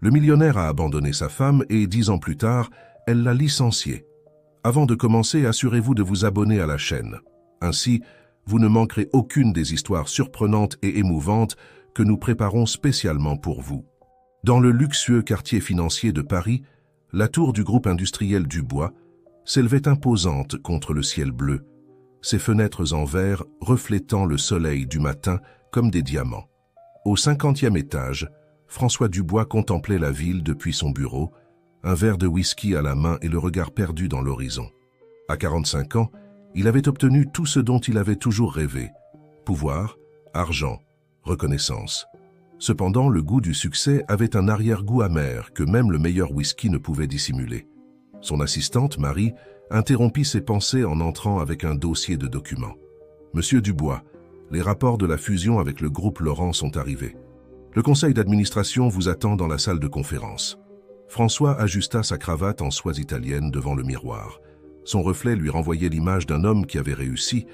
Le millionnaire a abandonné sa femme et 10 ans plus tard, elle l'a licencié. Avant de commencer, assurez-vous de vous abonner à la chaîne. Ainsi, vous ne manquerez aucune des histoires surprenantes et émouvantes que nous préparons spécialement pour vous. Dans le luxueux quartier financier de Paris, la tour du groupe industriel Dubois s'élevait imposante contre le ciel bleu, ses fenêtres en verre reflétant le soleil du matin comme des diamants. Au 50e étage, François Dubois contemplait la ville depuis son bureau, un verre de whisky à la main et le regard perdu dans l'horizon. À 45 ans, il avait obtenu tout ce dont il avait toujours rêvé: pouvoir, argent, reconnaissance. Cependant, le goût du succès avait un arrière-goût amer que même le meilleur whisky ne pouvait dissimuler. Son assistante, Marie, interrompit ses pensées en entrant avec un dossier de documents. « Monsieur Dubois, les rapports de la fusion avec le groupe Laurent sont arrivés. Le conseil d'administration vous attend dans la salle de conférence. » François ajusta sa cravate en soie italienne devant le miroir. Son reflet lui renvoyait l'image d'un homme qui avait réussi,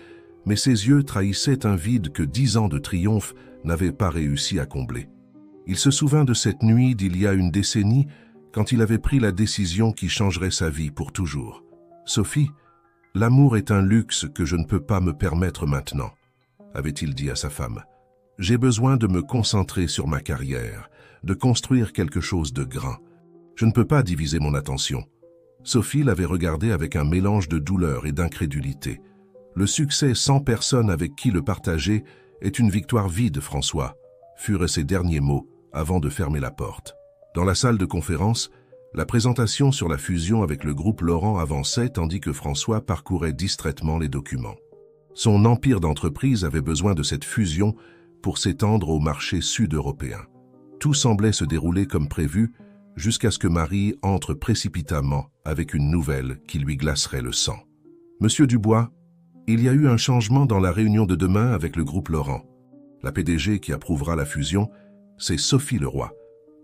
mais ses yeux trahissaient un vide que 10 ans de triomphe n'avaient pas réussi à combler. Il se souvint de cette nuit d'il y a une décennie, quand il avait pris la décision qui changerait sa vie pour toujours. « Sophie, l'amour est un luxe que je ne peux pas me permettre maintenant, » avait-il dit à sa femme. « J'ai besoin de me concentrer sur ma carrière, de construire quelque chose de grand. Je ne peux pas diviser mon attention. » Sophie l'avait regardé avec un mélange de douleur et d'incrédulité. Le succès sans personne avec qui le partager est une victoire vide, François, furent ses derniers mots avant de fermer la porte. Dans la salle de conférence, la présentation sur la fusion avec le groupe Laurent avançait tandis que François parcourait distraitement les documents. Son empire d'entreprise avait besoin de cette fusion pour s'étendre au marché sud-européen. Tout semblait se dérouler comme prévu jusqu'à ce que Marie entre précipitamment avec une nouvelle qui lui glacerait le sang. « Monsieur Dubois, il y a eu un changement dans la réunion de demain avec le groupe Laurent. La PDG qui approuvera la fusion, c'est Sophie Leroy. »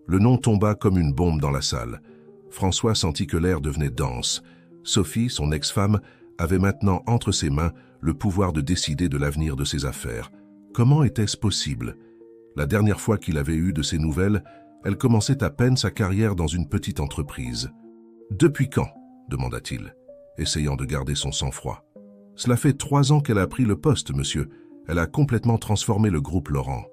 Le nom tomba comme une bombe dans la salle. François sentit que l'air devenait dense. Sophie, son ex-femme, avait maintenant entre ses mains le pouvoir de décider de l'avenir de ses affaires. Comment était-ce possible? La dernière fois qu'il avait eu de ses nouvelles, elle commençait à peine sa carrière dans une petite entreprise. « Depuis quand ?» demanda-t-il, essayant de garder son sang-froid. « Cela fait 3 ans qu'elle a pris le poste, monsieur. Elle a complètement transformé le groupe Laurent.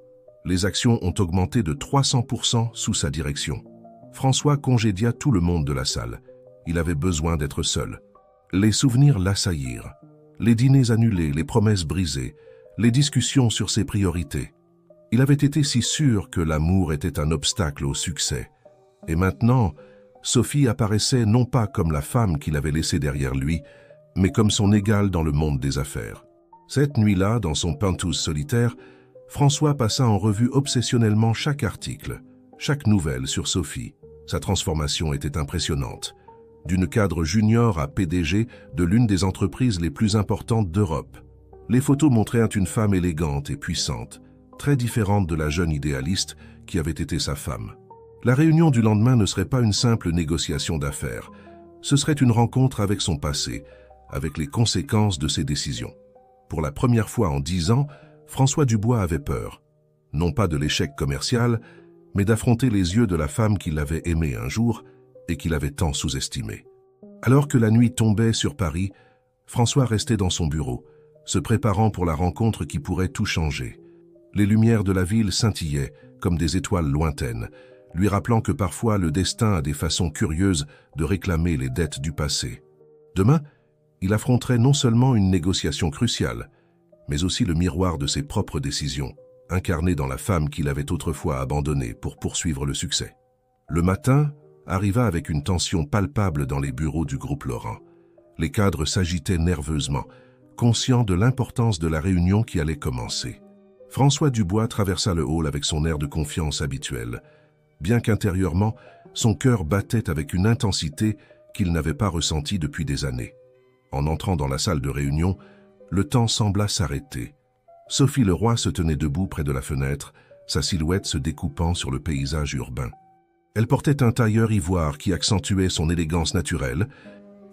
Les actions ont augmenté de 300% sous sa direction. » François congédia tout le monde de la salle. Il avait besoin d'être seul. Les souvenirs l'assaillirent. Les dîners annulés, les promesses brisées, les discussions sur ses priorités. Il avait été si sûr que l'amour était un obstacle au succès. Et maintenant, Sophie apparaissait non pas comme la femme qu'il avait laissée derrière lui, mais comme son égale dans le monde des affaires. Cette nuit-là, dans son penthouse solitaire, François passa en revue obsessionnellement chaque article, chaque nouvelle sur Sophie. Sa transformation était impressionnante. D'une cadre junior à PDG de l'une des entreprises les plus importantes d'Europe. Les photos montraient une femme élégante et puissante, très différente de la jeune idéaliste qui avait été sa femme. La réunion du lendemain ne serait pas une simple négociation d'affaires. Ce serait une rencontre avec son passé, avec les conséquences de ses décisions. Pour la première fois en 10 ans, François Dubois avait peur. Non pas de l'échec commercial, mais d'affronter les yeux de la femme qu'il avait aimée un jour et qu'il avait tant sous-estimée. Alors que la nuit tombait sur Paris, François restait dans son bureau, se préparant pour la rencontre qui pourrait tout changer. Les lumières de la ville scintillaient comme des étoiles lointaines, lui rappelant que parfois le destin a des façons curieuses de réclamer les dettes du passé. Demain, il affronterait non seulement une négociation cruciale, mais aussi le miroir de ses propres décisions, incarné dans la femme qu'il avait autrefois abandonnée pour poursuivre le succès. Le matin arriva avec une tension palpable dans les bureaux du groupe Laurent. Les cadres s'agitaient nerveusement, conscients de l'importance de la réunion qui allait commencer. François Dubois traversa le hall avec son air de confiance habituel, bien qu'intérieurement, son cœur battait avec une intensité qu'il n'avait pas ressentie depuis des années. En entrant dans la salle de réunion, le temps sembla s'arrêter. Sophie Leroy se tenait debout près de la fenêtre, sa silhouette se découpant sur le paysage urbain. Elle portait un tailleur ivoire qui accentuait son élégance naturelle,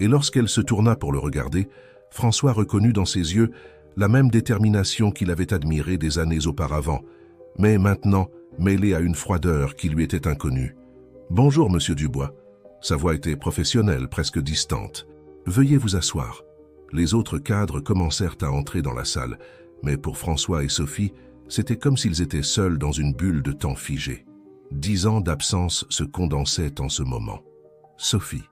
et lorsqu'elle se tourna pour le regarder, François reconnut dans ses yeux la même détermination qu'il avait admirée des années auparavant, mais maintenant mêlée à une froideur qui lui était inconnue. Bonjour, monsieur Dubois. Sa voix était professionnelle, presque distante. Veuillez vous asseoir. Les autres cadres commencèrent à entrer dans la salle, mais pour François et Sophie, c'était comme s'ils étaient seuls dans une bulle de temps figé. 10 ans d'absence se condensaient en ce moment. Sophie,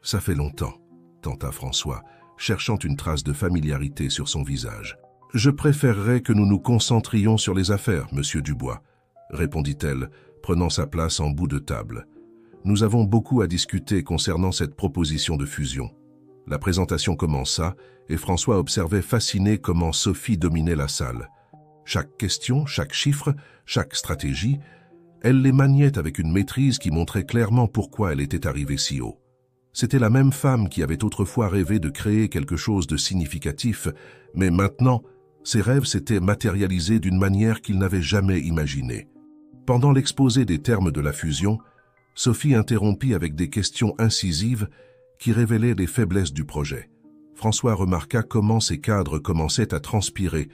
ça fait longtemps, tenta François, cherchant une trace de familiarité sur son visage. Je préférerais que nous nous concentrions sur les affaires, monsieur Dubois, répondit-elle, prenant sa place en bout de table. Nous avons beaucoup à discuter concernant cette proposition de fusion. La présentation commença et François observait fasciné comment Sophie dominait la salle. Chaque question, chaque chiffre, chaque stratégie, elle les maniait avec une maîtrise qui montrait clairement pourquoi elle était arrivée si haut. C'était la même femme qui avait autrefois rêvé de créer quelque chose de significatif, mais maintenant, ses rêves s'étaient matérialisés d'une manière qu'il n'avait jamais imaginée. Pendant l'exposé des termes de la fusion, Sophie interrompit avec des questions incisives qui révélaient les faiblesses du projet. François remarqua comment ses cadres commençaient à transpirer,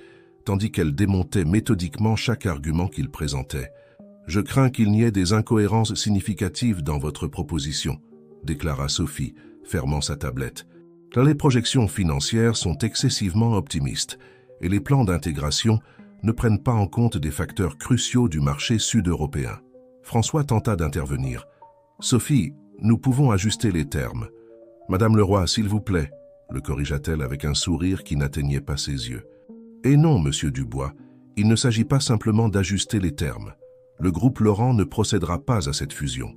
tandis qu'elle démontait méthodiquement chaque argument qu'il présentait. « Je crains qu'il n'y ait des incohérences significatives dans votre proposition », déclara Sophie, fermant sa tablette. « Les projections financières sont excessivement optimistes et les plans d'intégration ne prennent pas en compte des facteurs cruciaux du marché sud-européen. » François tenta d'intervenir. « Sophie, nous pouvons ajuster les termes. »« Madame Leroy, s'il vous plaît », le corrigea-t-elle avec un sourire qui n'atteignait pas ses yeux. « Et non, monsieur Dubois, il ne s'agit pas simplement d'ajuster les termes. Le groupe Laurent ne procédera pas à cette fusion. »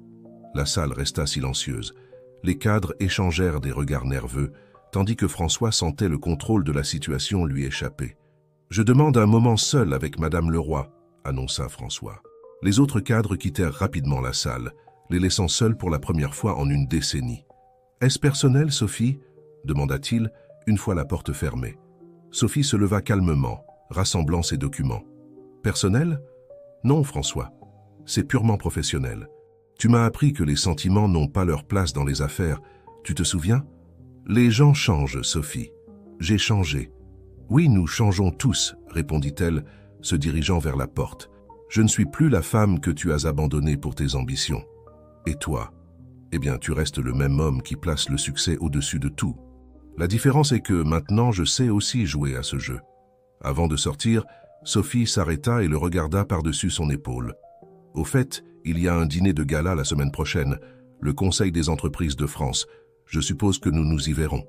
La salle resta silencieuse. Les cadres échangèrent des regards nerveux, tandis que François sentait le contrôle de la situation lui échapper. « Je demande un moment seul avec Madame Leroy », annonça François. Les autres cadres quittèrent rapidement la salle, les laissant seuls pour la première fois en une décennie. « Est-ce personnel, Sophie ?» demanda-t-il, une fois la porte fermée. Sophie se leva calmement, rassemblant ses documents. « Personnel ? Non, François. C'est purement professionnel. Tu m'as appris que les sentiments n'ont pas leur place dans les affaires. Tu te souviens ? Les gens changent, Sophie. J'ai changé. Oui, nous changeons tous, répondit-elle, se dirigeant vers la porte. Je ne suis plus la femme que tu as abandonnée pour tes ambitions. Et toi ? Eh bien, tu restes le même homme qui place le succès au-dessus de tout. La différence est que maintenant, je sais aussi jouer à ce jeu. Avant de sortir, Sophie s'arrêta et le regarda par-dessus son épaule. Au fait, il y a un dîner de gala la semaine prochaine, le Conseil des entreprises de France. Je suppose que nous nous y verrons.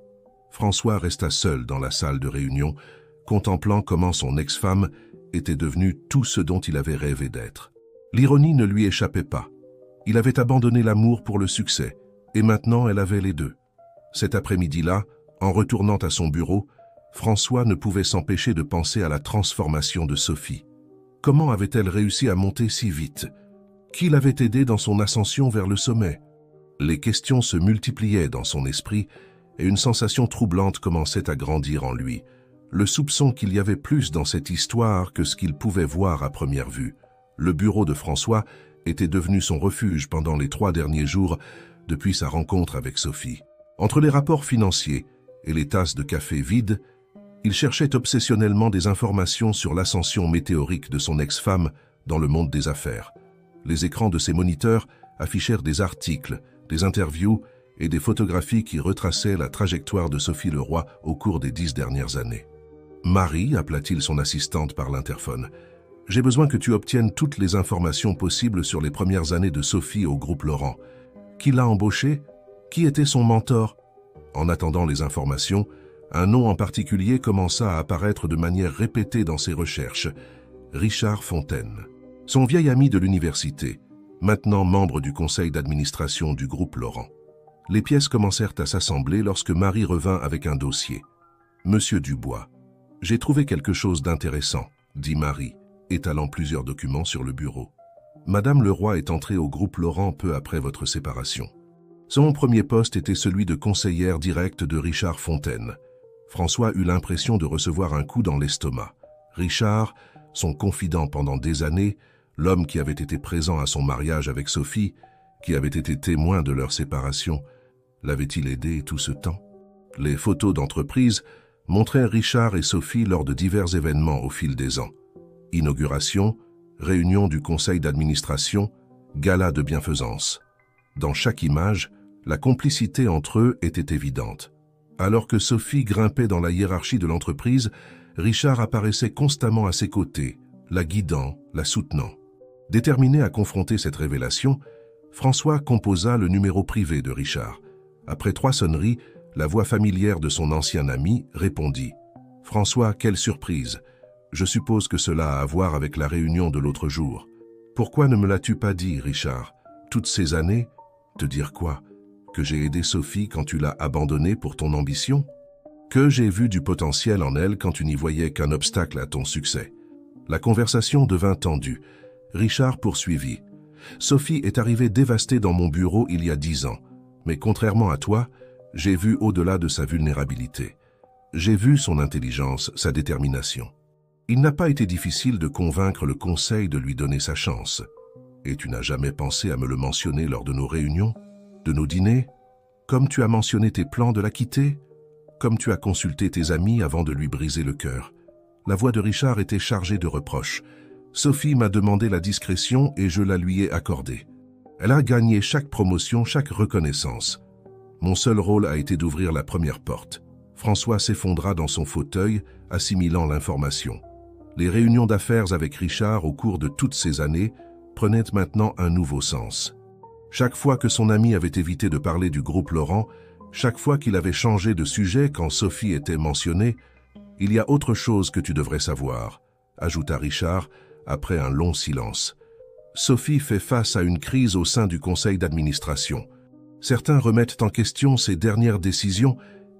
François resta seul dans la salle de réunion, contemplant comment son ex-femme était devenue tout ce dont il avait rêvé d'être. L'ironie ne lui échappait pas. Il avait abandonné l'amour pour le succès, et maintenant elle avait les deux. Cet après-midi-là, en retournant à son bureau, François ne pouvait s'empêcher de penser à la transformation de Sophie. Comment avait-elle réussi à monter si vite? Qui l'avait aidée dans son ascension vers le sommet? Les questions se multipliaient dans son esprit et une sensation troublante commençait à grandir en lui. Le soupçon qu'il y avait plus dans cette histoire que ce qu'il pouvait voir à première vue. Le bureau de François était devenu son refuge pendant les 3 derniers jours depuis sa rencontre avec Sophie. Entre les rapports financiers et les tasses de café vides, il cherchait obsessionnellement des informations sur l'ascension météorique de son ex-femme dans le monde des affaires. Les écrans de ses moniteurs affichèrent des articles, des interviews et des photographies qui retraçaient la trajectoire de Sophie Leroy au cours des 10 dernières années. « Marie » appela-t-il son assistante par l'interphone. « J'ai besoin que tu obtiennes toutes les informations possibles sur les premières années de Sophie au groupe Laurent. Qui l'a embauchée? Qui était son mentor ?» En attendant les informations, un nom en particulier commença à apparaître de manière répétée dans ses recherches. Richard Fontaine. Son vieil ami de l'université, maintenant membre du conseil d'administration du groupe Laurent. Les pièces commencèrent à s'assembler lorsque Marie revint avec un dossier. « Monsieur Dubois, j'ai trouvé quelque chose d'intéressant, » dit Marie, étalant plusieurs documents sur le bureau. « Madame Leroy est entrée au groupe Laurent peu après votre séparation. Son premier poste était celui de conseillère directe de Richard Fontaine. François eut l'impression de recevoir un coup dans l'estomac. Richard, son confident pendant des années, l'homme qui avait été présent à son mariage avec Sophie, qui avait été témoin de leur séparation, l'avait-il aidé tout ce temps? Les photos d'entreprise montraient Richard et Sophie lors de divers événements au fil des ans. Inauguration, réunion du conseil d'administration, gala de bienfaisance. Dans chaque image, la complicité entre eux était évidente. Alors que Sophie grimpait dans la hiérarchie de l'entreprise, Richard apparaissait constamment à ses côtés, la guidant, la soutenant. Déterminé à confronter cette révélation, François composa le numéro privé de Richard. Après 3 sonneries, la voix familière de son ancien ami répondit. « François, quelle surprise! Je suppose que cela a à voir avec la réunion de l'autre jour. Pourquoi ne me l'as-tu pas dit, Richard? Toutes ces années? Te dire quoi? Que j'ai aidé Sophie quand tu l'as abandonnée pour ton ambition? Que j'ai vu du potentiel en elle quand tu n'y voyais qu'un obstacle à ton succès? » La conversation devint tendue. Richard poursuivit. « Sophie est arrivée dévastée dans mon bureau il y a 10 ans. Mais contrairement à toi, j'ai vu au-delà de sa vulnérabilité. J'ai vu son intelligence, sa détermination. Il n'a pas été difficile de convaincre le conseil de lui donner sa chance. Et tu n'as jamais pensé à me le mentionner lors de nos réunions, de nos dîners? Comme tu as mentionné tes plans de la quitter? Comme tu as consulté tes amis avant de lui briser le cœur? » La voix de Richard était chargée de reproches. « Sophie m'a demandé la discrétion et je la lui ai accordée. Elle a gagné chaque promotion, chaque reconnaissance. Mon seul rôle a été d'ouvrir la première porte. » François s'effondra dans son fauteuil, assimilant l'information. Les réunions d'affaires avec Richard au cours de toutes ces années prenaient maintenant un nouveau sens. Chaque fois que son ami avait évité de parler du groupe Laurent, chaque fois qu'il avait changé de sujet quand Sophie était mentionnée, « Il y a autre chose que tu devrais savoir », ajouta Richard après un long silence. « Sophie fait face à une crise au sein du conseil d'administration. Certains remettent en question ses dernières décisions,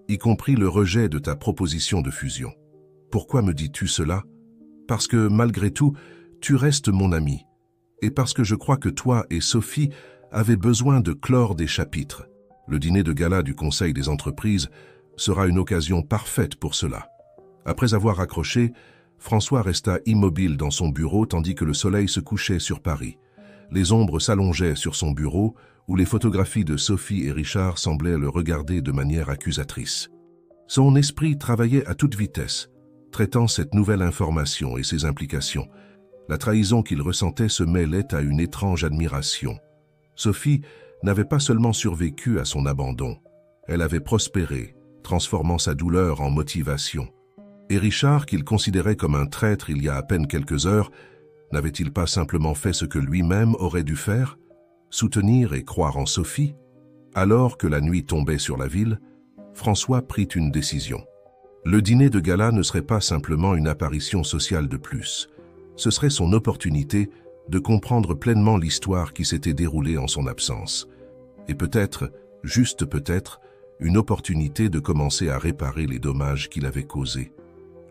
y compris le rejet de ta proposition de fusion. Pourquoi me dis-tu cela? Parce que, malgré tout, tu restes mon ami. Et parce que je crois que toi et Sophie avez besoin de clore des chapitres. Le dîner de gala du Conseil des entreprises sera une occasion parfaite pour cela. » Après avoir raccroché, François resta immobile dans son bureau tandis que le soleil se couchait sur Paris. Les ombres s'allongeaient sur son bureau, où les photographies de Sophie et Richard semblaient le regarder de manière accusatrice. Son esprit travaillait à toute vitesse, traitant cette nouvelle information et ses implications. La trahison qu'il ressentait se mêlait à une étrange admiration. Sophie n'avait pas seulement survécu à son abandon, elle avait prospéré, transformant sa douleur en motivation. Et Richard, qu'il considérait comme un traître il y a à peine quelques heures, n'avait-il pas simplement fait ce que lui-même aurait dû faire? Soutenir et croire en Sophie? Alors que la nuit tombait sur la ville, François prit une décision. Le dîner de gala ne serait pas simplement une apparition sociale de plus. Ce serait son opportunité de comprendre pleinement l'histoire qui s'était déroulée en son absence. Et peut-être, juste peut-être, une opportunité de commencer à réparer les dommages qu'il avait causés.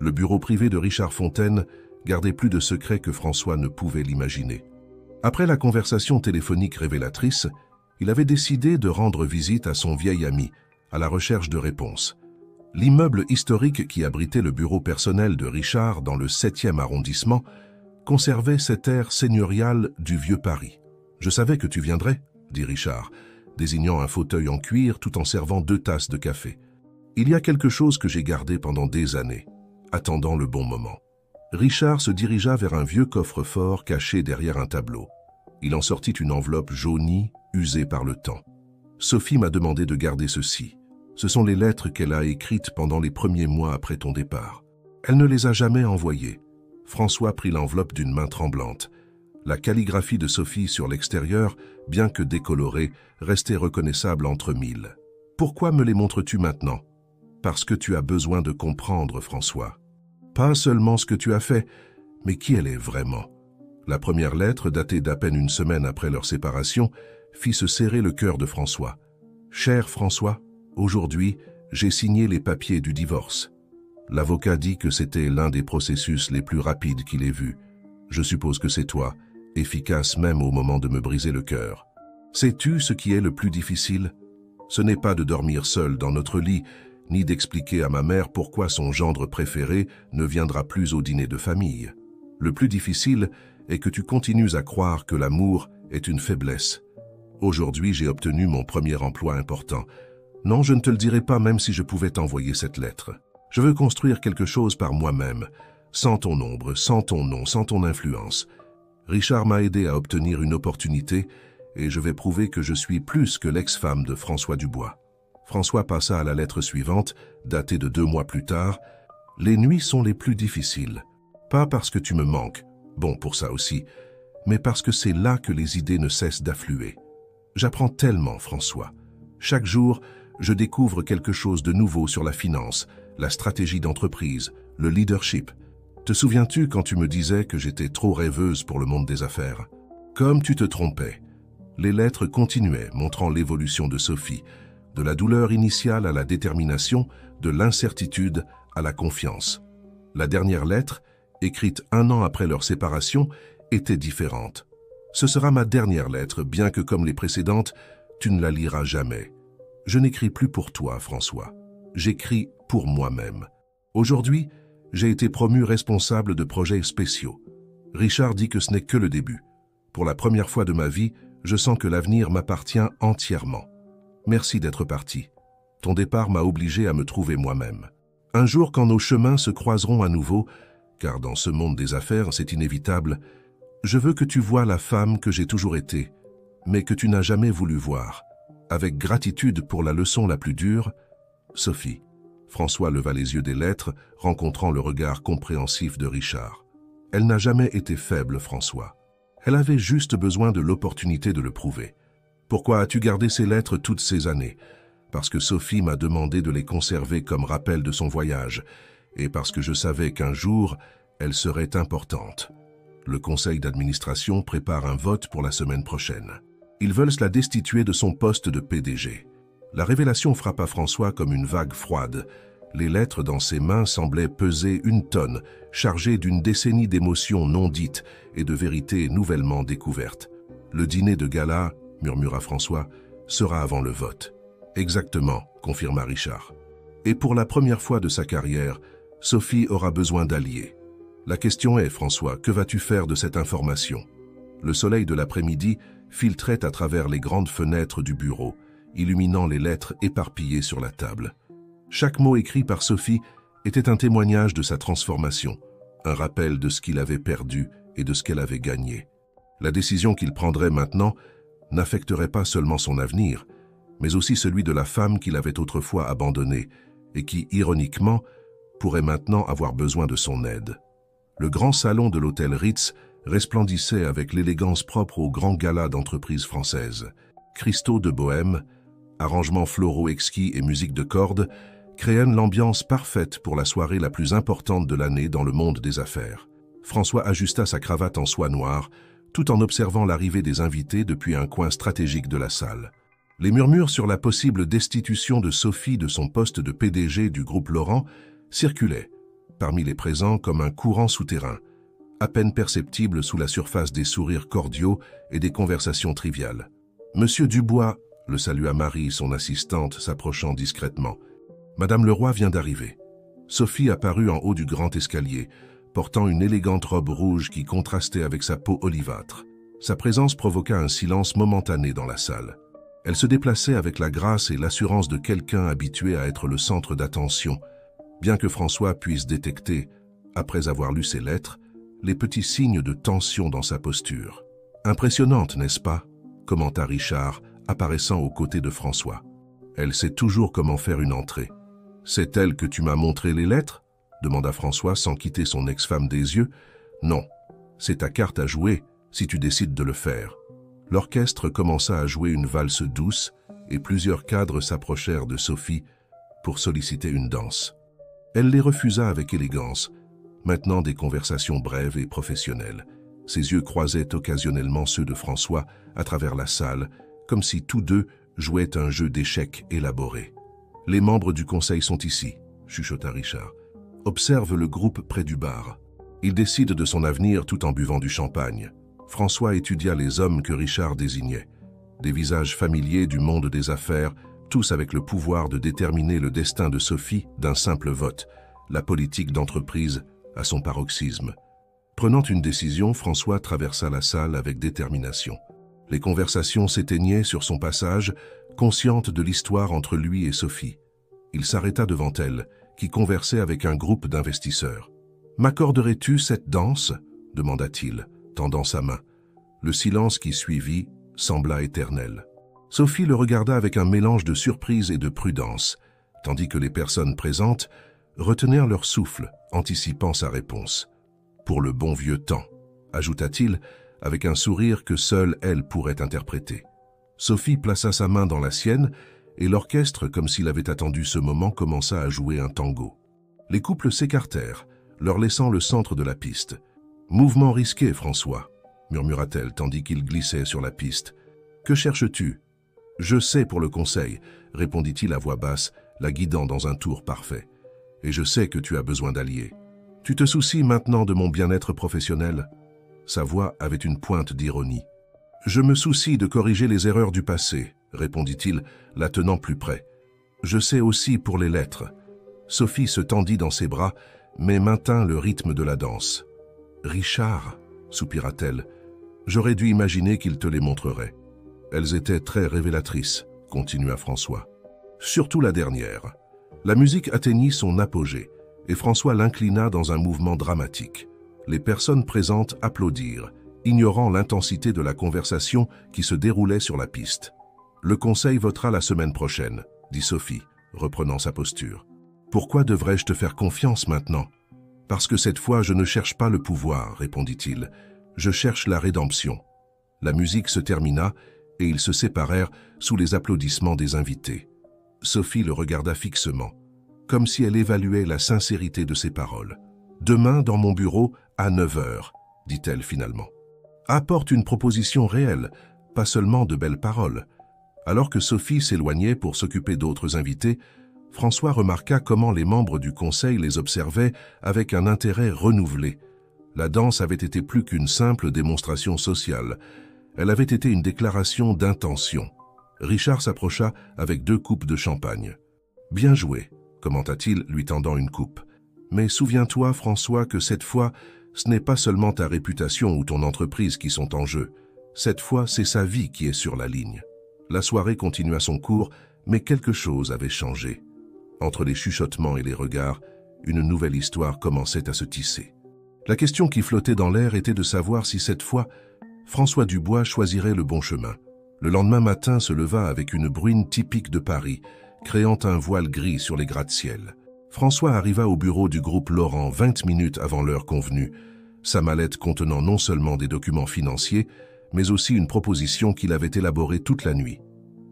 Le bureau privé de Richard Fontaine gardait plus de secrets que François ne pouvait l'imaginer. Après la conversation téléphonique révélatrice, il avait décidé de rendre visite à son vieil ami, à la recherche de réponses. L'immeuble historique qui abritait le bureau personnel de Richard dans le 7e arrondissement conservait cet air seigneurial du vieux Paris. « Je savais que tu viendrais, » dit Richard, désignant un fauteuil en cuir tout en servant 2 tasses de café. « Il y a quelque chose que j'ai gardé pendant des années, attendant le bon moment. » Richard se dirigea vers un vieux coffre-fort caché derrière un tableau. Il en sortit une enveloppe jaunie, usée par le temps. « Sophie m'a demandé de garder ceci. Ce sont les lettres qu'elle a écrites pendant les premiers mois après ton départ. Elle ne les a jamais envoyées. » François prit l'enveloppe d'une main tremblante. La calligraphie de Sophie sur l'extérieur, bien que décolorée, restait reconnaissable entre mille. « Pourquoi me les montres-tu maintenant? »« Parce que tu as besoin de comprendre, François. Pas seulement ce que tu as fait, mais qui elle est vraiment. » La première lettre, datée d'à peine une semaine après leur séparation, fit se serrer le cœur de François. « Cher François, aujourd'hui, j'ai signé les papiers du divorce. L'avocat dit que c'était l'un des processus les plus rapides qu'il ait vus. Je suppose que c'est toi, efficace même au moment de me briser le cœur. Sais-tu ce qui est le plus difficile? Ce n'est pas de dormir seul dans notre lit, ni d'expliquer à ma mère pourquoi son gendre préféré ne viendra plus au dîner de famille. Le plus difficile est que tu continues à croire que l'amour est une faiblesse. Aujourd'hui, j'ai obtenu mon premier emploi important. Non, je ne te le dirai pas même si je pouvais t'envoyer cette lettre. Je veux construire quelque chose par moi-même, sans ton ombre, sans ton nom, sans ton influence. Richard m'a aidé à obtenir une opportunité et je vais prouver que je suis plus que l'ex-femme de François Dubois. François passa à la lettre suivante, datée de 2 mois plus tard. Les nuits sont les plus difficiles. Pas parce que tu me manques, bon pour ça aussi, mais parce que c'est là que les idées ne cessent d'affluer. J'apprends tellement, François. Chaque jour, je découvre quelque chose de nouveau sur la finance, la stratégie d'entreprise, le leadership. Te souviens-tu quand tu me disais que j'étais trop rêveuse pour le monde des affaires? Comme tu te trompais. Les lettres continuaient, montrant l'évolution de Sophie, de la douleur initiale à la détermination, de l'incertitude à la confiance. La dernière lettre, écrite 1 an après leur séparation, était différente. Ce sera ma dernière lettre, bien que comme les précédentes, tu ne la liras jamais. Je n'écris plus pour toi, François. J'écris pour moi-même. Aujourd'hui, j'ai été promu responsable de projets spéciaux. Richard dit que ce n'est que le début. Pour la première fois de ma vie, je sens que l'avenir m'appartient entièrement. Merci d'être parti. Ton départ m'a obligé à me trouver moi-même. Un jour, quand nos chemins se croiseront à nouveau, car dans ce monde des affaires, c'est inévitable, je veux que tu vois la femme que j'ai toujours été, mais que tu n'as jamais voulu voir. Avec gratitude pour la leçon la plus dure, Sophie. François leva les yeux des lettres, rencontrant le regard compréhensif de Richard. Elle n'a jamais été faible, François. Elle avait juste besoin de l'opportunité de le prouver. Pourquoi as-tu gardé ces lettres toutes ces années? Parce que Sophie m'a demandé de les conserver comme rappel de son voyage, et parce que je savais qu'un jour, elles seraient importantes. Le conseil d'administration prépare un vote pour la semaine prochaine. Ils veulent la destituer de son poste de PDG. La révélation frappa François comme une vague froide. Les lettres dans ses mains semblaient peser 1 tonne, chargées d'une décennie d'émotions non dites et de vérités nouvellement découvertes. Le dîner de gala, murmura François, sera avant le vote. Exactement, confirma Richard. Et pour la première fois de sa carrière, Sophie aura besoin d'alliés. La question est, François, que vas-tu faire de cette information? Le soleil de l'après-midi filtrait à travers les grandes fenêtres du bureau, illuminant les lettres éparpillées sur la table. Chaque mot écrit par Sophie était un témoignage de sa transformation, un rappel de ce qu'il avait perdu et de ce qu'elle avait gagné. La décision qu'il prendrait maintenant n'affecterait pas seulement son avenir, mais aussi celui de la femme qu'il avait autrefois abandonnée et qui, ironiquement, pourrait maintenant avoir besoin de son aide. Le grand salon de l'hôtel Ritz resplendissait avec l'élégance propre au grand gala d'entreprise française. Cristaux de bohème, arrangements floraux exquis et musique de cordes créaient l'ambiance parfaite pour la soirée la plus importante de l'année dans le monde des affaires. François ajusta sa cravate en soie noire, tout en observant l'arrivée des invités depuis un coin stratégique de la salle. Les murmures sur la possible destitution de Sophie de son poste de PDG du groupe Laurent circulaient parmi les présents comme un courant souterrain, à peine perceptible sous la surface des sourires cordiaux et des conversations triviales. « Monsieur Dubois », le salua Marie, son assistante, s'approchant discrètement. « Madame Leroy vient d'arriver. » Sophie apparut en haut du grand escalier, portant une élégante robe rouge qui contrastait avec sa peau olivâtre. Sa présence provoqua un silence momentané dans la salle. Elle se déplaçait avec la grâce et l'assurance de quelqu'un habitué à être le centre d'attention, bien que François puisse détecter, après avoir lu ses lettres, les petits signes de tension dans sa posture. « Impressionnante, n'est-ce pas ?» commenta Richard, apparaissant aux côtés de François. « Elle sait toujours comment faire une entrée. »« C'est elle que tu m'as montré les lettres ?» demanda François sans quitter son ex-femme des yeux. « Non, c'est ta carte à jouer si tu décides de le faire. » L'orchestre commença à jouer une valse douce et plusieurs cadres s'approchèrent de Sophie pour solliciter une danse. Elle les refusa avec élégance, maintenant des conversations brèves et professionnelles. Ses yeux croisaient occasionnellement ceux de François à travers la salle, comme si tous deux jouaient un jeu d'échecs élaboré. « Les membres du conseil sont ici, » chuchota Richard. « Observe le groupe près du bar. Il décide de son avenir tout en buvant du champagne. » François étudia les hommes que Richard désignait. Des visages familiers du monde des affaires, tous avec le pouvoir de déterminer le destin de Sophie d'un simple vote, la politique d'entreprise à son paroxysme. Prenant une décision, François traversa la salle avec détermination. Les conversations s'éteignaient sur son passage, consciente de l'histoire entre lui et Sophie. Il s'arrêta devant elle, qui conversait avec un groupe d'investisseurs. « M'accorderais-tu cette danse ?» demanda-t-il, tendant sa main. Le silence qui suivit sembla éternelle. Sophie le regarda avec un mélange de surprise et de prudence, tandis que les personnes présentes retenèrent leur souffle, anticipant sa réponse. « Pour le bon vieux temps », ajouta-t-il, avec un sourire que seule elle pourrait interpréter. Sophie plaça sa main dans la sienne, et l'orchestre, comme s'il avait attendu ce moment, commença à jouer un tango. Les couples s'écartèrent, leur laissant le centre de la piste. « Mouvement risqué, François », murmura-t-elle tandis qu'il glissait sur la piste. « Que cherches-tu »« Je sais pour le conseil », répondit-il à voix basse, la guidant dans un tour parfait. « Et je sais que tu as besoin d'alliés. Tu te soucies maintenant de mon bien-être professionnel ?» Sa voix avait une pointe d'ironie. « Je me soucie de corriger les erreurs du passé », répondit-il, la tenant plus près. « Je sais aussi pour les lettres. » Sophie se tendit dans ses bras, mais maintint le rythme de la danse. « Richard » soupira-t-elle. « J'aurais dû imaginer qu'il te les montrerait. » Elles étaient très révélatrices, continua François. Surtout la dernière. La musique atteignit son apogée, et François l'inclina dans un mouvement dramatique. Les personnes présentes applaudirent, ignorant l'intensité de la conversation qui se déroulait sur la piste. « Le Conseil votera la semaine prochaine », dit Sophie, reprenant sa posture. « Pourquoi devrais-je te faire confiance maintenant ?»« Parce que cette fois, je ne cherche pas le pouvoir, » répondit-il. « Je cherche la rédemption. » La musique se termina, et ils se séparèrent sous les applaudissements des invités. Sophie le regarda fixement, comme si elle évaluait la sincérité de ses paroles. « Demain, dans mon bureau, à 9 heures, » dit-elle finalement. « Apporte une proposition réelle, pas seulement de belles paroles. » Alors que Sophie s'éloignait pour s'occuper d'autres invités, François remarqua comment les membres du conseil les observaient avec un intérêt renouvelé. La danse avait été plus qu'une simple démonstration sociale. Elle avait été une déclaration d'intention. Richard s'approcha avec 2 coupes de champagne. « Bien joué », commenta-t-il, lui tendant une coupe. « Mais souviens-toi, François, que cette fois, ce n'est pas seulement ta réputation ou ton entreprise qui sont en jeu. Cette fois, c'est sa vie qui est sur la ligne. » La soirée continua son cours, mais quelque chose avait changé. Entre les chuchotements et les regards, une nouvelle histoire commençait à se tisser. La question qui flottait dans l'air était de savoir si cette fois, François Dubois choisirait le bon chemin. Le lendemain matin se leva avec une bruine typique de Paris, créant un voile gris sur les gratte-ciel. François arriva au bureau du groupe Laurent 20 minutes avant l'heure convenue, sa mallette contenant non seulement des documents financiers, mais aussi une proposition qu'il avait élaborée toute la nuit.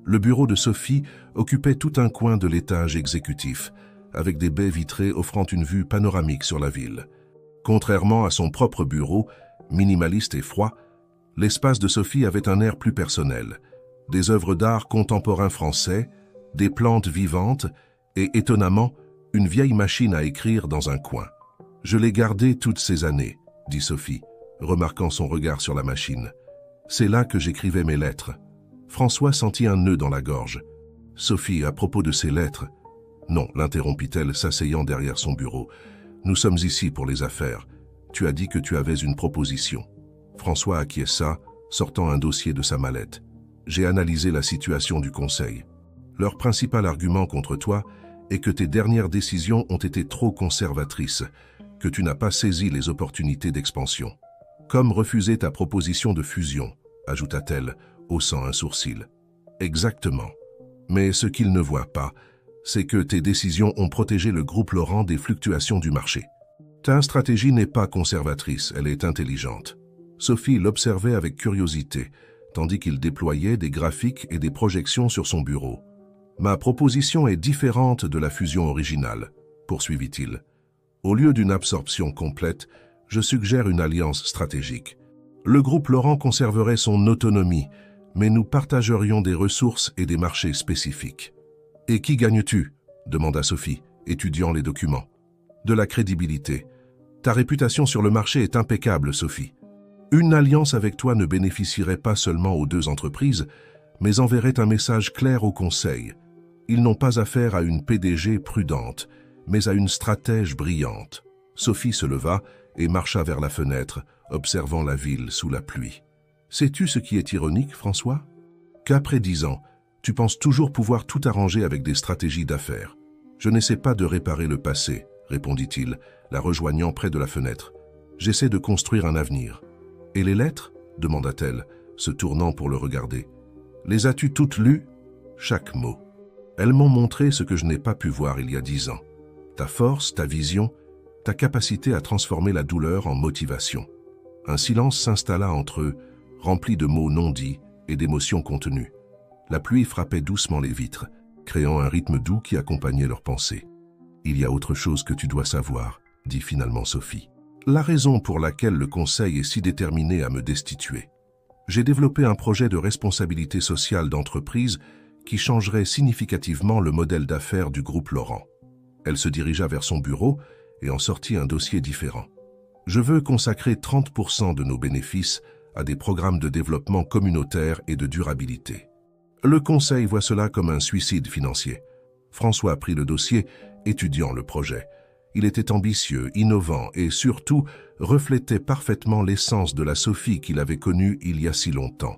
Le bureau de Sophie occupait tout un coin de l'étage exécutif, avec des baies vitrées offrant une vue panoramique sur la ville. Contrairement à son propre bureau, minimaliste et froid, l'espace de Sophie avait un air plus personnel. Des œuvres d'art contemporains français, des plantes vivantes et, étonnamment, une vieille machine à écrire dans un coin. « Je l'ai gardée toutes ces années », dit Sophie, remarquant son regard sur la machine. « C'est là que j'écrivais mes lettres. » François sentit un nœud dans la gorge. « Sophie, à propos de ces lettres... » « Non, l'interrompit-elle, s'asseyant derrière son bureau. « Nous sommes ici pour les affaires. Tu as dit que tu avais une proposition. » François acquiesça, sortant un dossier de sa mallette. « J'ai analysé la situation du conseil. Leur principal argument contre toi est que tes dernières décisions ont été trop conservatrices, que tu n'as pas saisi les opportunités d'expansion. Comme refuser ta proposition de fusion, ajouta-t-elle, haussant un sourcil. Exactement. Mais ce qu'ils ne voient pas, c'est que tes décisions ont protégé le groupe Laurent des fluctuations du marché. Ta stratégie n'est pas conservatrice, elle est intelligente. » Sophie l'observait avec curiosité, tandis qu'il déployait des graphiques et des projections sur son bureau. « Ma proposition est différente de la fusion originale, » poursuivit-il. « Au lieu d'une absorption complète, je suggère une alliance stratégique. Le groupe Laurent conserverait son autonomie, mais nous partagerions des ressources et des marchés spécifiques. » « Et qui gagnes-tu » demanda Sophie, étudiant les documents. « De la crédibilité. Ta réputation sur le marché est impeccable, Sophie. Une alliance avec toi ne bénéficierait pas seulement aux 2 entreprises, mais enverrait un message clair au conseil. Ils n'ont pas affaire à une PDG prudente, mais à une stratège brillante. » Sophie se leva et marcha vers la fenêtre, observant la ville sous la pluie. « Sais-tu ce qui est ironique, François ? Qu'après 10 ans, tu penses toujours pouvoir tout arranger avec des stratégies d'affaires. Je n'essaie pas de réparer le passé, répondit-il, la rejoignant près de la fenêtre. J'essaie de construire un avenir. Et les lettres ? Demanda-t-elle, se tournant pour le regarder. « Les as-tu toutes lues ?» Chaque mot. Elles m'ont montré ce que je n'ai pas pu voir il y a 10 ans. Ta force, ta vision, ta capacité à transformer la douleur en motivation. Un silence s'installa entre eux, rempli de mots non dits et d'émotions contenues. La pluie frappait doucement les vitres, créant un rythme doux qui accompagnait leurs pensées. « Il y a autre chose que tu dois savoir », dit finalement Sophie. « La raison pour laquelle le Conseil est si déterminé à me destituer. J'ai développé un projet de responsabilité sociale d'entreprise qui changerait significativement le modèle d'affaires du groupe Laurent. » Elle se dirigea vers son bureau et en sortit un dossier différent. « Je veux consacrer 30% de nos bénéfices à des programmes de développement communautaire et de durabilité. » Le Conseil voit cela comme un suicide financier. François prit le dossier, étudiant le projet. Il était ambitieux, innovant et surtout reflétait parfaitement l'essence de la Sophie qu'il avait connue il y a si longtemps.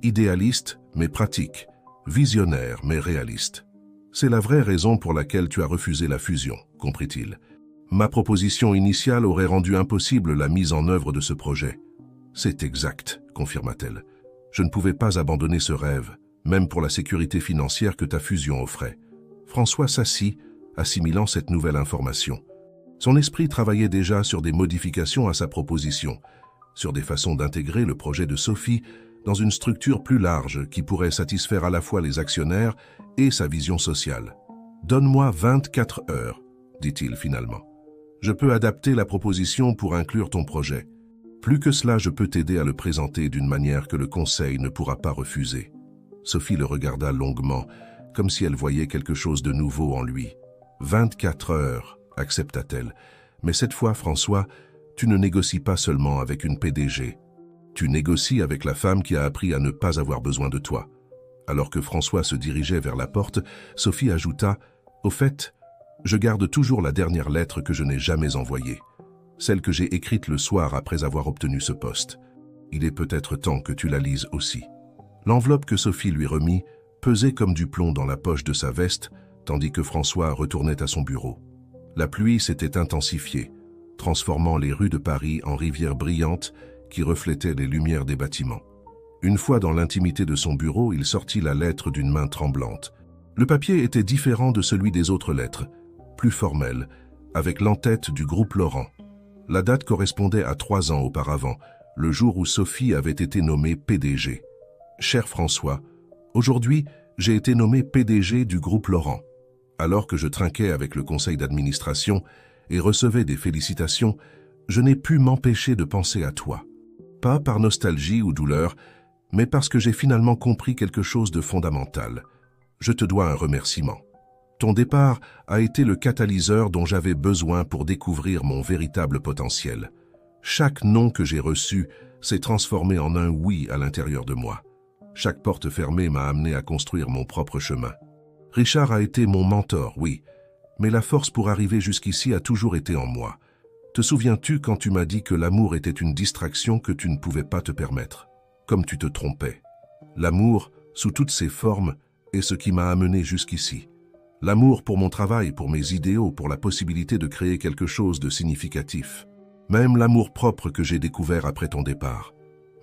Idéaliste, mais pratique. Visionnaire, mais réaliste. C'est la vraie raison pour laquelle tu as refusé la fusion, comprit-il. Ma proposition initiale aurait rendu impossible la mise en œuvre de ce projet. C'est exact, confirma-t-elle. Je ne pouvais pas abandonner ce rêve, même pour la sécurité financière que ta fusion offrait. François s'assit, assimilant cette nouvelle information. Son esprit travaillait déjà sur des modifications à sa proposition, sur des façons d'intégrer le projet de Sophie dans une structure plus large qui pourrait satisfaire à la fois les actionnaires et sa vision sociale. « Donne-moi 24 heures, dit-il finalement. Je peux adapter la proposition pour inclure ton projet. Plus que cela, je peux t'aider à le présenter d'une manière que le Conseil ne pourra pas refuser. » Sophie le regarda longuement, comme si elle voyait quelque chose de nouveau en lui. « 24 heures, accepta-t-elle. Mais cette fois, François, tu ne négocies pas seulement avec une PDG. Tu négocies avec la femme qui a appris à ne pas avoir besoin de toi. » Alors que François se dirigeait vers la porte, Sophie ajouta « Au fait, je garde toujours la dernière lettre que je n'ai jamais envoyée, celle que j'ai écrite le soir après avoir obtenu ce poste. Il est peut-être temps que tu la lises aussi. » L'enveloppe que Sophie lui remit pesait comme du plomb dans la poche de sa veste, tandis que François retournait à son bureau. La pluie s'était intensifiée, transformant les rues de Paris en rivières brillantes qui reflétaient les lumières des bâtiments. Une fois dans l'intimité de son bureau, il sortit la lettre d'une main tremblante. Le papier était différent de celui des autres lettres, plus formel, avec l'entête du groupe Laurent. La date correspondait à 3 ans auparavant, le jour où Sophie avait été nommée PDG. « Cher François, aujourd'hui, j'ai été nommé PDG du groupe Laurent. Alors que je trinquais avec le conseil d'administration et recevais des félicitations, je n'ai pu m'empêcher de penser à toi. Pas par nostalgie ou douleur, mais parce que j'ai finalement compris quelque chose de fondamental. Je te dois un remerciement. Ton départ a été le catalyseur dont j'avais besoin pour découvrir mon véritable potentiel. Chaque non que j'ai reçu s'est transformé en un oui à l'intérieur de moi. Chaque porte fermée m'a amené à construire mon propre chemin. Richard a été mon mentor, oui, mais la force pour arriver jusqu'ici a toujours été en moi. Te souviens-tu quand tu m'as dit que l'amour était une distraction que tu ne pouvais pas te permettre? Comme tu te trompais. L'amour, sous toutes ses formes, est ce qui m'a amené jusqu'ici. L'amour pour mon travail, pour mes idéaux, pour la possibilité de créer quelque chose de significatif. Même l'amour propre que j'ai découvert après ton départ.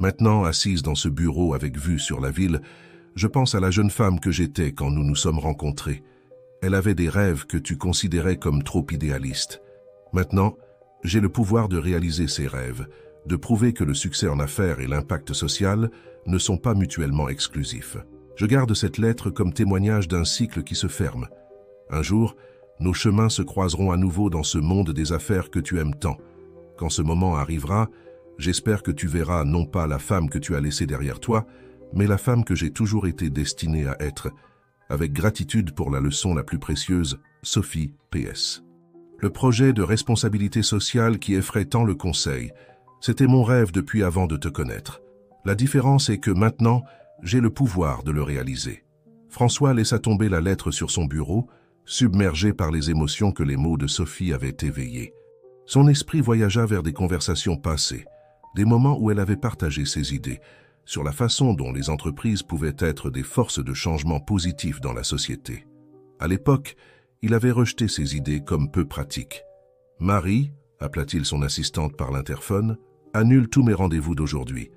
Maintenant, assise dans ce bureau avec vue sur la ville, je pense à la jeune femme que j'étais quand nous nous sommes rencontrés. Elle avait des rêves que tu considérais comme trop idéalistes. Maintenant, j'ai le pouvoir de réaliser ces rêves, de prouver que le succès en affaires et l'impact social ne sont pas mutuellement exclusifs. Je garde cette lettre comme témoignage d'un cycle qui se ferme. Un jour, nos chemins se croiseront à nouveau dans ce monde des affaires que tu aimes tant. Quand ce moment arrivera, j'espère que tu verras non pas la femme que tu as laissée derrière toi, mais la femme que j'ai toujours été destinée à être. Avec gratitude pour la leçon la plus précieuse, Sophie PS. Le projet de responsabilité sociale qui effraie tant le Conseil, c'était mon rêve depuis avant de te connaître. La différence est que maintenant, j'ai le pouvoir de le réaliser. François laissa tomber la lettre sur son bureau, submergé par les émotions que les mots de Sophie avaient éveillées. Son esprit voyagea vers des conversations passées, des moments où elle avait partagé ses idées, sur la façon dont les entreprises pouvaient être des forces de changement positifs dans la société. À l'époque, il avait rejeté ces idées comme peu pratiques. « Marie, appela-t-il son assistante par l'interphone, annule tous mes rendez-vous d'aujourd'hui.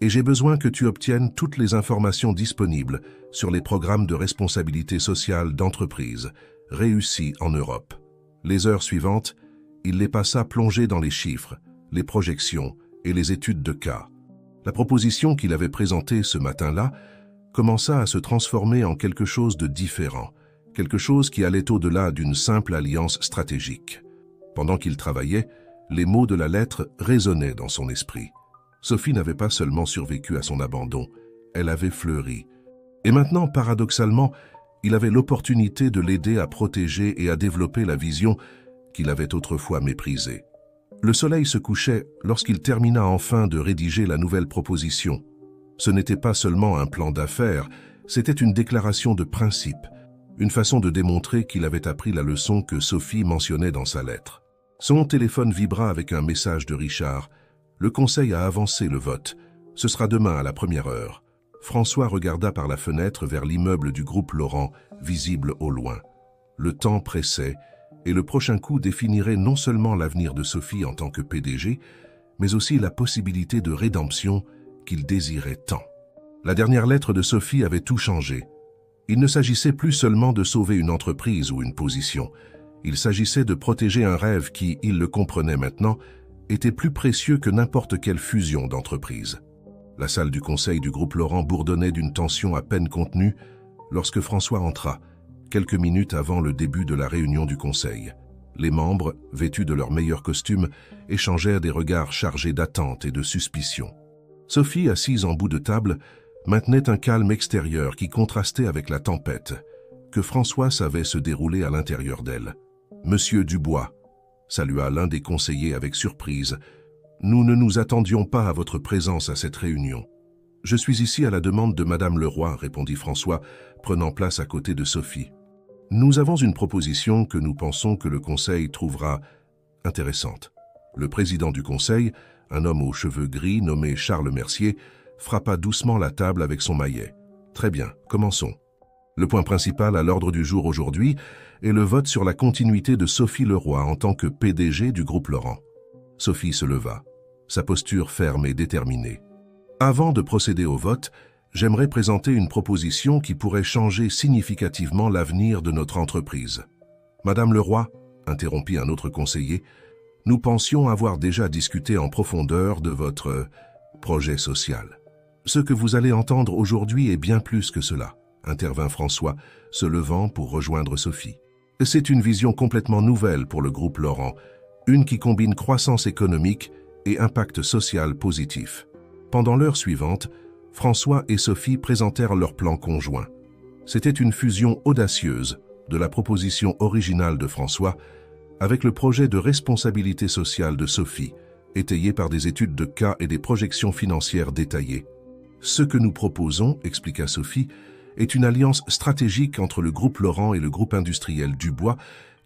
et j'ai besoin que tu obtiennes toutes les informations disponibles sur les programmes de responsabilité sociale d'entreprise réussis en Europe. Les heures suivantes, il les passa plongés dans les chiffres, les projections et les études de cas. La proposition qu'il avait présentée ce matin-là commença à se transformer en quelque chose de différent, quelque chose qui allait au-delà d'une simple alliance stratégique. Pendant qu'il travaillait, les mots de la lettre résonnaient dans son esprit. Sophie n'avait pas seulement survécu à son abandon, elle avait fleuri. Et maintenant, paradoxalement, il avait l'opportunité de l'aider à protéger et à développer la vision qu'il avait autrefois méprisée. Le soleil se couchait lorsqu'il termina enfin de rédiger la nouvelle proposition. Ce n'était pas seulement un plan d'affaires, c'était une déclaration de principe, une façon de démontrer qu'il avait appris la leçon que Sophie mentionnait dans sa lettre. Son téléphone vibra avec un message de Richard. Le conseil a avancé le vote. Ce sera demain à la 1e heure. François regarda par la fenêtre vers l'immeuble du groupe Laurent, visible au loin. Le temps pressait, et le prochain coup définirait non seulement l'avenir de Sophie en tant que PDG, mais aussi la possibilité de rédemption qu'il désirait tant. La dernière lettre de Sophie avait tout changé. Il ne s'agissait plus seulement de sauver une entreprise ou une position. Il s'agissait de protéger un rêve qui, il le comprenait maintenant, était plus précieux que n'importe quelle fusion d'entreprises. La salle du conseil du groupe Laurent bourdonnait d'une tension à peine contenue lorsque François entra, quelques minutes avant le début de la réunion du conseil. Les membres, vêtus de leurs meilleurs costumes, échangèrent des regards chargés d'attente et de suspicion. Sophie, assise en bout de table, maintenait un calme extérieur qui contrastait avec la tempête que François savait se dérouler à l'intérieur d'elle. « Monsieur Dubois », salua l'un des conseillers avec surprise, « nous ne nous attendions pas à votre présence à cette réunion. »« Je suis ici à la demande de Madame Leroy », répondit François, prenant place à côté de Sophie. « Nous avons une proposition que nous pensons que le conseil trouvera intéressante. » Le président du conseil, un homme aux cheveux gris nommé Charles Mercier, frappa doucement la table avec son maillet. « Très bien, commençons. Le point principal à l'ordre du jour aujourd'hui est le vote sur la continuité de Sophie Leroy en tant que PDG du groupe Laurent. » Sophie se leva, sa posture ferme et déterminée. « Avant de procéder au vote, j'aimerais présenter une proposition qui pourrait changer significativement l'avenir de notre entreprise. »« Madame Leroy, » interrompit un autre conseiller, « nous pensions avoir déjà discuté en profondeur de votre projet social. » « Ce que vous allez entendre aujourd'hui est bien plus que cela, » intervint François, se levant pour rejoindre Sophie. « C'est une vision complètement nouvelle pour le groupe Laurent, une qui combine croissance économique et impact social positif. » Pendant l'heure suivante, François et Sophie présentèrent leur plan conjoint. C'était une fusion audacieuse de la proposition originale de François avec le projet de responsabilité sociale de Sophie, étayé par des études de cas et des projections financières détaillées. « Ce que nous proposons, expliqua Sophie, est une alliance stratégique entre le groupe Laurent et le groupe industriel Dubois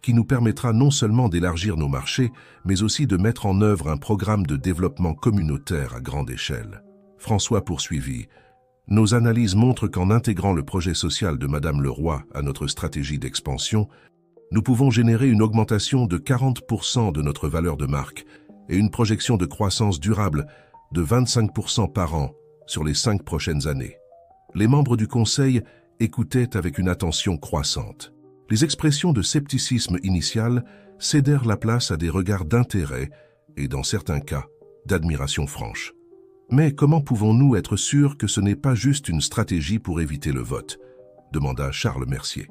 qui nous permettra non seulement d'élargir nos marchés, mais aussi de mettre en œuvre un programme de développement communautaire à grande échelle. » François poursuivit. « Nos analyses montrent qu'en intégrant le projet social de Madame Leroy à notre stratégie d'expansion, nous pouvons générer une augmentation de 40% de notre valeur de marque et une projection de croissance durable de 25% par an sur les 5 prochaines années. » Les membres du conseil écoutaient avec une attention croissante. Les expressions de scepticisme initial cédèrent la place à des regards d'intérêt et, dans certains cas, d'admiration franche. « Mais comment pouvons-nous être sûrs que ce n'est pas juste une stratégie pour éviter le vote ?» demanda Charles Mercier.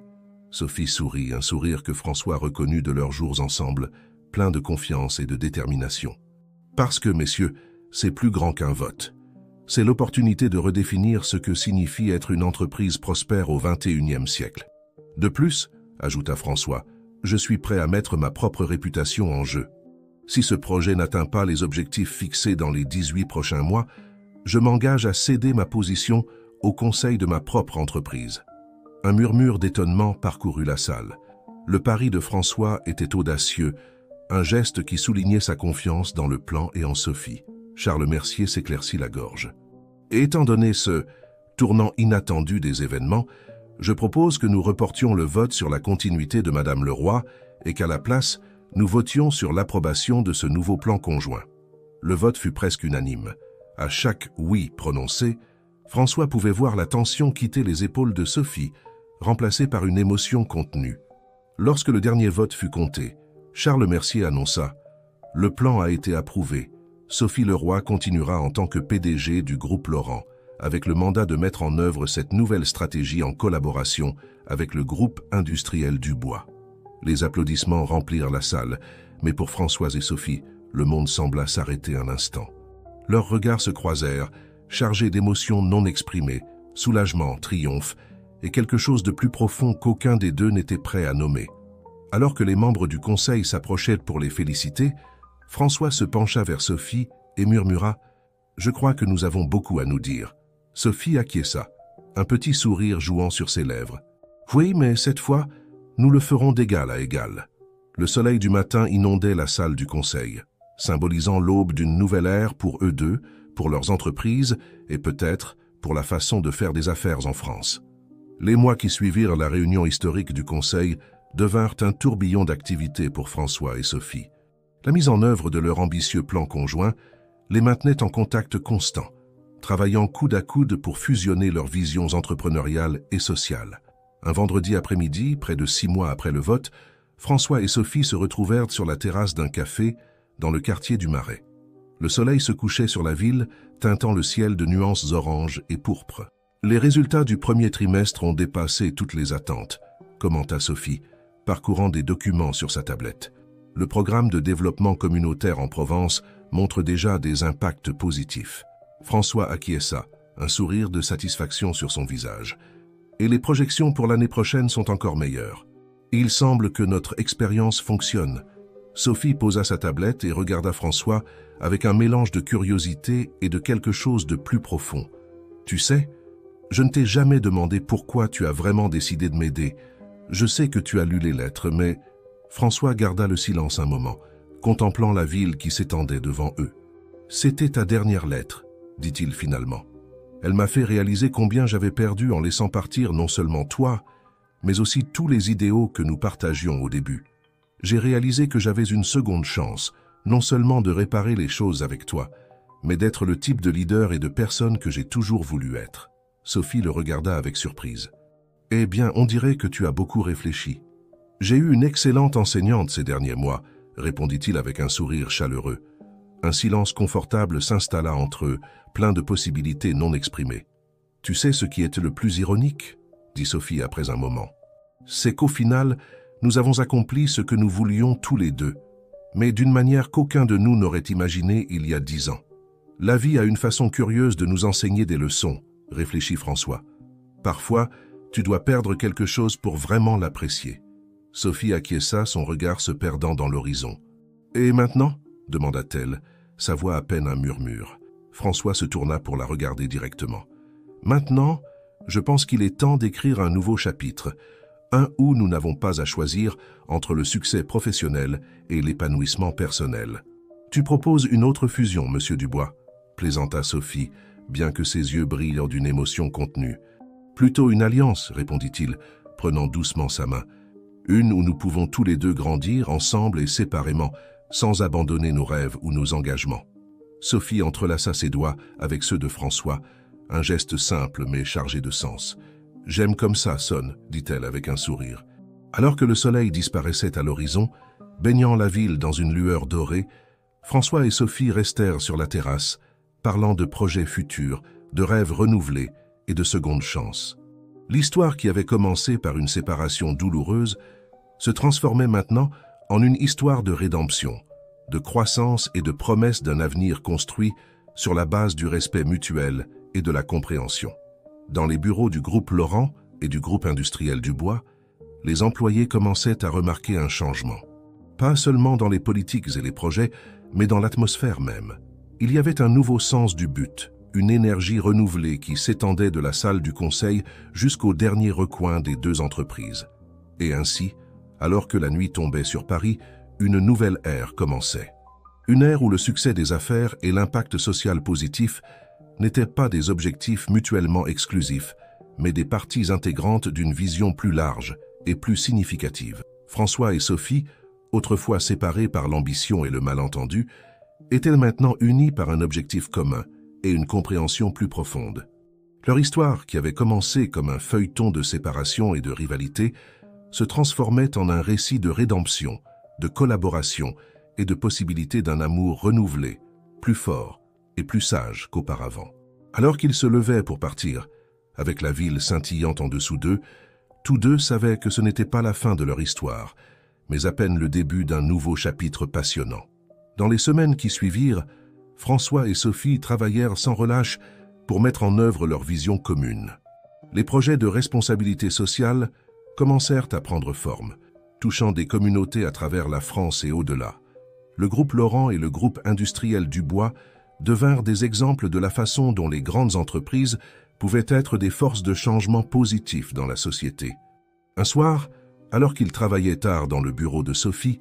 Sophie sourit, un sourire que François reconnut de leurs jours ensemble, plein de confiance et de détermination. « Parce que, messieurs, c'est plus grand qu'un vote. C'est l'opportunité de redéfinir ce que signifie être une entreprise prospère au XXIe siècle. De plus, ajouta François, je suis prêt à mettre ma propre réputation en jeu. Si ce projet n'atteint pas les objectifs fixés dans les 18 prochains mois, je m'engage à céder ma position au conseil de ma propre entreprise. » Un murmure d'étonnement parcourut la salle. Le pari de François était audacieux, un geste qui soulignait sa confiance dans le plan et en Sophie. Charles Mercier s'éclaircit la gorge. « Et étant donné ce tournant inattendu des événements, je propose que nous reportions le vote sur la continuité de Madame Leroy et qu'à la place, nous votions sur l'approbation de ce nouveau plan conjoint. » Le vote fut presque unanime. À chaque « oui » prononcé, François pouvait voir la tension quitter les épaules de Sophie, remplacée par une émotion contenue. Lorsque le dernier vote fut compté, Charles Mercier annonça « Le plan a été approuvé. Sophie Leroy continuera en tant que PDG du groupe Laurent, avec le mandat de mettre en œuvre cette nouvelle stratégie en collaboration avec le groupe industriel du bois. » Les applaudissements remplirent la salle, mais pour Françoise et Sophie, le monde sembla s'arrêter un instant. Leurs regards se croisèrent, chargés d'émotions non exprimées, soulagement, triomphe, et quelque chose de plus profond qu'aucun des deux n'était prêt à nommer. Alors que les membres du conseil s'approchaient pour les féliciter, François se pencha vers Sophie et murmura « Je crois que nous avons beaucoup à nous dire. » Sophie acquiesça, un petit sourire jouant sur ses lèvres. « Oui, mais cette fois, nous le ferons d'égal à égal. » Le soleil du matin inondait la salle du conseil, symbolisant l'aube d'une nouvelle ère pour eux deux, pour leurs entreprises et peut-être pour la façon de faire des affaires en France. Les mois qui suivirent la réunion historique du conseil devinrent un tourbillon d'activités pour François et Sophie. La mise en œuvre de leur ambitieux plan conjoint les maintenait en contact constant, travaillant coude à coude pour fusionner leurs visions entrepreneuriales et sociales. Un vendredi après-midi, près de 6 mois après le vote, François et Sophie se retrouvèrent sur la terrasse d'un café dans le quartier du Marais. Le soleil se couchait sur la ville, teintant le ciel de nuances oranges et pourpres. Les résultats du premier trimestre ont dépassé toutes les attentes, commenta Sophie, parcourant des documents sur sa tablette. Le programme de développement communautaire en Provence montre déjà des impacts positifs. François acquiesça, un sourire de satisfaction sur son visage. Et les projections pour l'année prochaine sont encore meilleures. Il semble que notre expérience fonctionne. Sophie posa sa tablette et regarda François avec un mélange de curiosité et de quelque chose de plus profond. « Tu sais, je ne t'ai jamais demandé pourquoi tu as vraiment décidé de m'aider. Je sais que tu as lu les lettres, mais... » François garda le silence un moment, contemplant la ville qui s'étendait devant eux. « C'était ta dernière lettre, dit-il finalement. Elle m'a fait réaliser combien j'avais perdu en laissant partir non seulement toi, mais aussi tous les idéaux que nous partagions au début. J'ai réalisé que j'avais une seconde chance, non seulement de réparer les choses avec toi, mais d'être le type de leader et de personne que j'ai toujours voulu être. » Sophie le regarda avec surprise. « Eh bien, on dirait que tu as beaucoup réfléchi. »« J'ai eu une excellente enseignante ces derniers mois, » répondit-il avec un sourire chaleureux. Un silence confortable s'installa entre eux, plein de possibilités non exprimées. « Tu sais ce qui était le plus ironique ?» dit Sophie après un moment. « C'est qu'au final, nous avons accompli ce que nous voulions tous les deux, mais d'une manière qu'aucun de nous n'aurait imaginé il y a 10 ans. La vie a une façon curieuse de nous enseigner des leçons, réfléchit François. Parfois, tu dois perdre quelque chose pour vraiment l'apprécier. » Sophie acquiesça, son regard se perdant dans l'horizon. « Et maintenant ?» demanda-t-elle, sa voix à peine un murmure. François se tourna pour la regarder directement. « Maintenant, je pense qu'il est temps d'écrire un nouveau chapitre, un où nous n'avons pas à choisir entre le succès professionnel et l'épanouissement personnel. Tu proposes une autre fusion, monsieur Dubois, plaisanta Sophie, bien que ses yeux brillent d'une émotion contenue. Plutôt une alliance, répondit-il, prenant doucement sa main. Une où nous pouvons tous les deux grandir ensemble et séparément, sans abandonner nos rêves ou nos engagements. Sophie entrelaça ses doigts avec ceux de François, un geste simple mais chargé de sens. « J'aime comme ça, Son, » dit-elle avec un sourire. Alors que le soleil disparaissait à l'horizon, baignant la ville dans une lueur dorée, François et Sophie restèrent sur la terrasse, parlant de projets futurs, de rêves renouvelés et de secondes chances. L'histoire qui avait commencé par une séparation douloureuse se transformait maintenant en une histoire de rédemption, de croissance et de promesse d'un avenir construit sur la base du respect mutuel et de la compréhension. Dans les bureaux du groupe Laurent et du groupe industriel du bois, les employés commençaient à remarquer un changement. Pas seulement dans les politiques et les projets, mais dans l'atmosphère même. Il y avait un nouveau sens du but, une énergie renouvelée qui s'étendait de la salle du conseil jusqu'au dernier recoin des deux entreprises. Et ainsi, alors que la nuit tombait sur Paris, une nouvelle ère commençait. Une ère où le succès des affaires et l'impact social positif n'étaient pas des objectifs mutuellement exclusifs, mais des parties intégrantes d'une vision plus large et plus significative. François et Sophie, autrefois séparés par l'ambition et le malentendu, étaient maintenant unis par un objectif commun, et une compréhension plus profonde. Leur histoire, qui avait commencé comme un feuilleton de séparation et de rivalité, se transformait en un récit de rédemption, de collaboration et de possibilité d'un amour renouvelé, plus fort et plus sage qu'auparavant. Alors qu'ils se levaient pour partir, avec la ville scintillant en dessous d'eux, tous deux savaient que ce n'était pas la fin de leur histoire, mais à peine le début d'un nouveau chapitre passionnant. Dans les semaines qui suivirent, François et Sophie travaillèrent sans relâche pour mettre en œuvre leur vision commune. Les projets de responsabilité sociale commencèrent à prendre forme, touchant des communautés à travers la France et au-delà. Le groupe Laurent et le groupe industriel Dubois devinrent des exemples de la façon dont les grandes entreprises pouvaient être des forces de changement positifs dans la société. Un soir, alors qu'il travaillait tard dans le bureau de Sophie,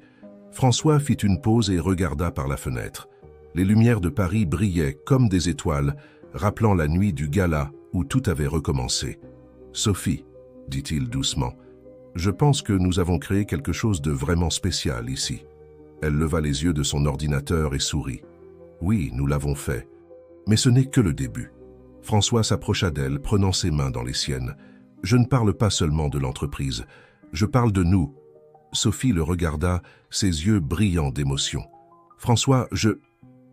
François fit une pause et regarda par la fenêtre. Les lumières de Paris brillaient comme des étoiles, rappelant la nuit du gala où tout avait recommencé. « Sophie, dit-il doucement, je pense que nous avons créé quelque chose de vraiment spécial ici. » Elle leva les yeux de son ordinateur et sourit. « Oui, nous l'avons fait. Mais ce n'est que le début. » François s'approcha d'elle, prenant ses mains dans les siennes. « Je ne parle pas seulement de l'entreprise, je parle de nous. » Sophie le regarda, ses yeux brillants d'émotion. « François,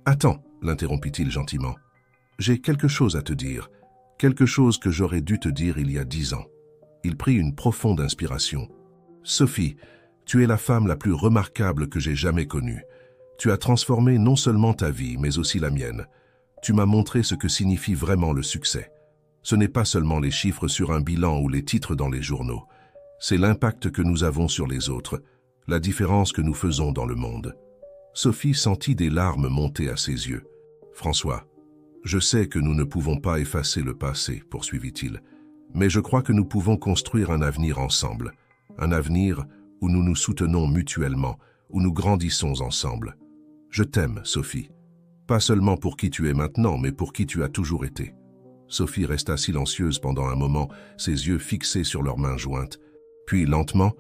Attends, l'interrompit-il gentiment. J'ai quelque chose à te dire, quelque chose que j'aurais dû te dire il y a 10 ans. Il prit une profonde inspiration. Sophie, tu es la femme la plus remarquable que j'ai jamais connue. Tu as transformé non seulement ta vie, mais aussi la mienne. Tu m'as montré ce que signifie vraiment le succès. Ce n'est pas seulement les chiffres sur un bilan ou les titres dans les journaux. C'est l'impact que nous avons sur les autres, la différence que nous faisons dans le monde. Sophie sentit des larmes monter à ses yeux. François, je sais que nous ne pouvons pas effacer le passé, poursuivit-il, mais je crois que nous pouvons construire un avenir ensemble. Un avenir où nous nous soutenons mutuellement, où nous grandissons ensemble. Je t'aime, Sophie. Pas seulement pour qui tu es maintenant, mais pour qui tu as toujours été. Sophie resta silencieuse pendant un moment, ses yeux fixés sur leurs mains jointes. Puis, lentement,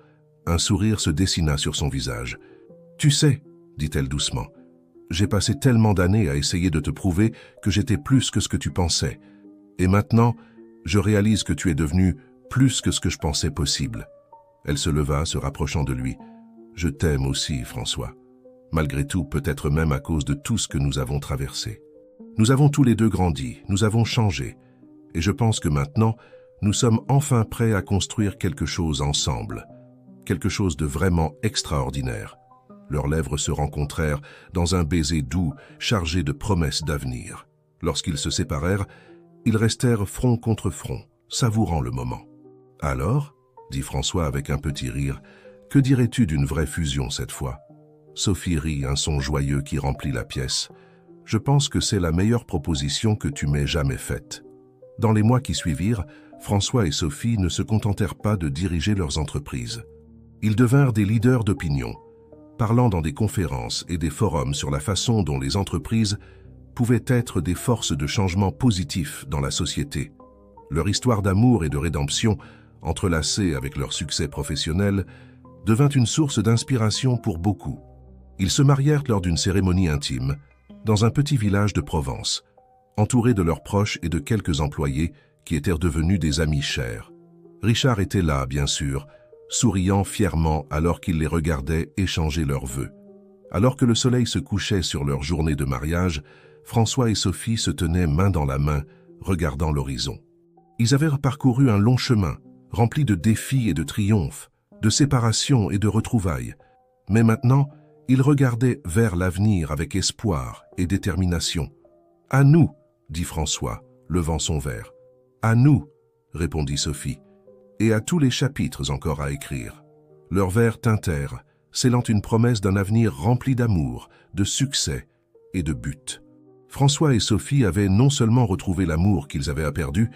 un sourire se dessina sur son visage. « Tu sais, » dit-elle doucement, « j'ai passé tellement d'années à essayer de te prouver que j'étais plus que ce que tu pensais. Et maintenant, je réalise que tu es devenu plus que ce que je pensais possible. » Elle se leva, se rapprochant de lui. « Je t'aime aussi, François. Malgré tout, peut-être même à cause de tout ce que nous avons traversé. Nous avons tous les deux grandi, nous avons changé. Et je pense que maintenant, nous sommes enfin prêts à construire quelque chose ensemble. Quelque chose de vraiment extraordinaire. » Leurs lèvres se rencontrèrent dans un baiser doux, chargé de promesses d'avenir. Lorsqu'ils se séparèrent, ils restèrent front contre front, savourant le moment. « Alors, » dit François avec un petit rire, « que dirais-tu d'une vraie fusion cette fois ?» Sophie rit, un son joyeux qui remplit la pièce. « Je pense que c'est la meilleure proposition que tu m'aies jamais faite. » Dans les mois qui suivirent, François et Sophie ne se contentèrent pas de diriger leurs entreprises. Ils devinrent des leaders d'opinion, parlant dans des conférences et des forums sur la façon dont les entreprises pouvaient être des forces de changement positifs dans la société. Leur histoire d'amour et de rédemption, entrelacée avec leur succès professionnel, devint une source d'inspiration pour beaucoup. Ils se marièrent lors d'une cérémonie intime, dans un petit village de Provence, entourés de leurs proches et de quelques employés qui étaient devenus des amis chers. Richard était là, bien sûr, souriant fièrement alors qu'ils les regardaient échanger leurs vœux. Alors que le soleil se couchait sur leur journée de mariage, François et Sophie se tenaient main dans la main, regardant l'horizon. Ils avaient parcouru un long chemin, rempli de défis et de triomphes, de séparations et de retrouvailles. Mais maintenant, ils regardaient vers l'avenir avec espoir et détermination. « À nous !» dit François, levant son verre. « À nous !» répondit Sophie. « Et à tous les chapitres encore à écrire. » Leurs verres tintèrent, scellant une promesse d'un avenir rempli d'amour, de succès et de but. François et Sophie avaient non seulement retrouvé l'amour qu'ils avaient perdu,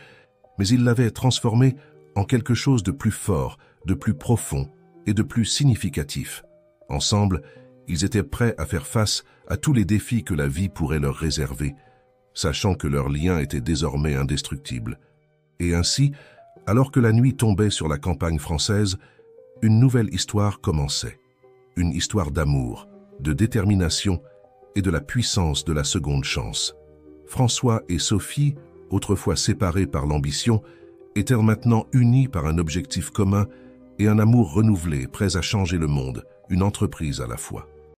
mais ils l'avaient transformé en quelque chose de plus fort, de plus profond et de plus significatif. Ensemble, ils étaient prêts à faire face à tous les défis que la vie pourrait leur réserver, sachant que leur lien était désormais indestructible. Et ainsi, alors que la nuit tombait sur la campagne française, une nouvelle histoire commençait. Une histoire d'amour, de détermination et de la puissance de la seconde chance. François et Sophie, autrefois séparés par l'ambition, étaient maintenant unis par un objectif commun et un amour renouvelé, prêts à changer le monde, une entreprise à la fois.